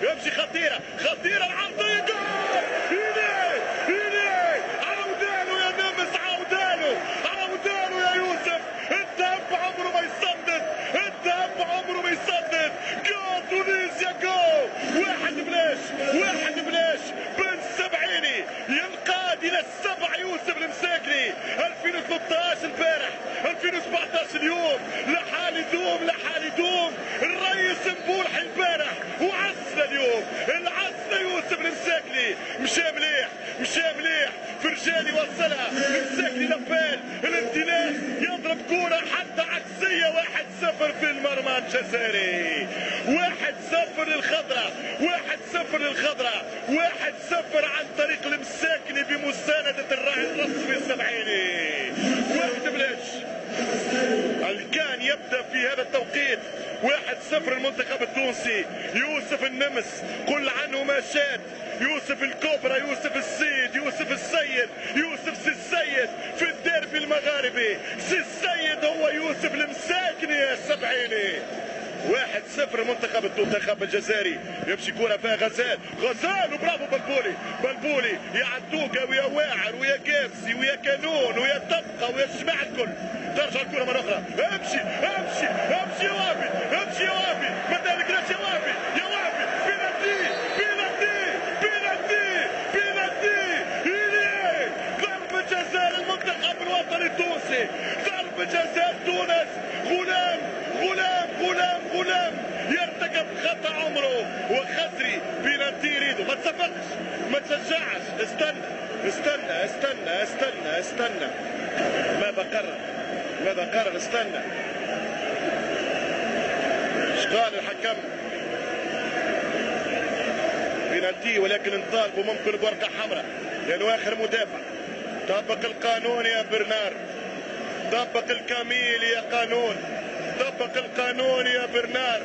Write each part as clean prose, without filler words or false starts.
يمشي خطيرة العرضية جول. إيلي عودانه يا نمس، عودانه يا يوسف. الذهب عمره ما يسدد، جول تونسيا جول. واحد بلاش بن سبعيني ينقاد إلى السبع. يوسف المساكني 2013 البارح، 2017 اليوم. لحال يدوم الرئيس مبولحي البارح وعزنا اليوم. العزنا يوسف المساكني مشى مليح فرجاني وصلها المساكني لبال الامتلاك يضرب كوره حتى عكسيه. 1-0 في المرمى الجزائري، 1-0 للخضراء، 1-0 عن طريق المساكني بمساندة الراعي الرسمي السبعيني. واحد بلاش كان يبدأ في هذا التوقيت. 1-0 المنتخب التونسي. يوسف النمس قل عنه ما شاء، يوسف الكبرى، يوسف السيد، يوسف السيد، يوسف السيد في الديربي المغاربي. السيد هو يوسف المساكني يا سبعيني. 1-0 المنتخب الجزائري. يمشي كرة فيها غزال وبرافو بلبولي يا عدوقة ويا واعر ويا كافسي ويا كانون ويا تبقى ويا الجماعة الكل. ترجع الكرة مرة أخرى. امشي يا وافي بدالك يا وافي بينالتي. ضربة جزاء المنتخب الوطني التونسي، ضربة جزاء تونس. غلام يرتكب خطأ عمره وخزري. بينالتي يريده. ما تصفقش، ما تشجعش، استنى. ماذا قرر؟ استنى. ايش قال الحكم؟ بينالتي ولكن انطالبوا ممكن بورقة حمراء لأنه آخر مدافع. طبق القانون يا برنار، طبق الكميل يا قانون، طبق القانون يا برنار.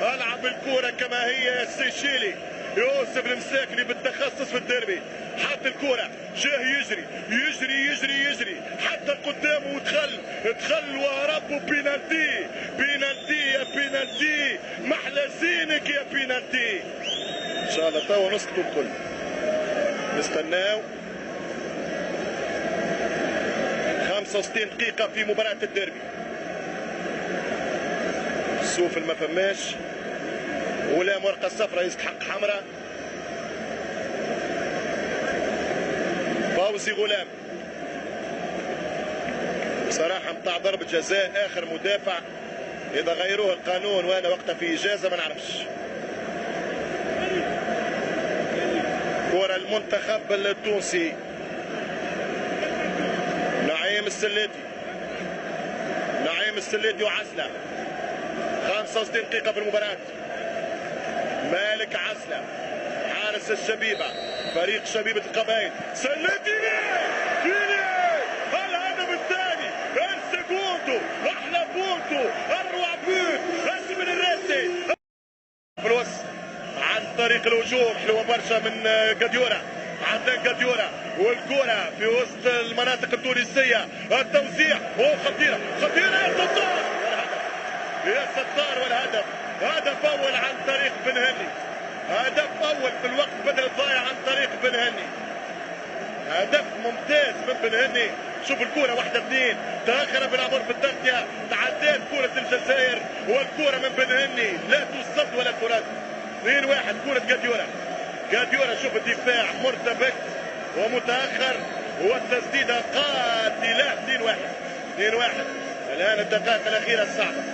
العب الكرة كما هي يا سيشيلي. يوسف المساكني بالتخصص في الديربي حط الكرة، جاه يجري حتى القدام ودخل وهرب. بينالتي محلى زينك يا بينالتي. ان شاء الله توا نسكتوا الكل، نستناو 65 دقيقة في مباراة الديربي. السوفل ما فماش، غلام ورقة صفراء يستحق حمراء. فوزي غلام بصراحة متاع ضربة جزاء آخر مدافع. إذا غيروه القانون وأنا وقتها في إجازة ما نعرفش. كرة المنتخب التونسي. نعيم السليتي وعزلة. 65 دقيقة في المباراة. مالك عزلة حارس الشبيبة، فريق شبيبة القبائل. سليتي الهدف الثاني، السكوندو، احلى بونتو، اروع بوت، اسم الراسي في الوسط عن طريق الهجوم. حلوة برشا من قديورة، عندنا قديورة والكرة في وسط المناطق التونسية. التوزيع خطيرة يا ستار والهدف. هدف اول عن طريق بن هني، هدف اول في الوقت بدل الضايع عن طريق بن هني. هدف ممتاز من بن هني. شوف الكرة 1-2 تأخر بن عمر في التغطية، تعدات كرة الجزائر والكرة من بن هني لا تصد ولا ترد. 2-1 كرة قديورة. شوف الدفاع مرتبك ومتأخر والتسديدة قاتلة. 2-1 الآن الدقائق الأخيرة الصعبة.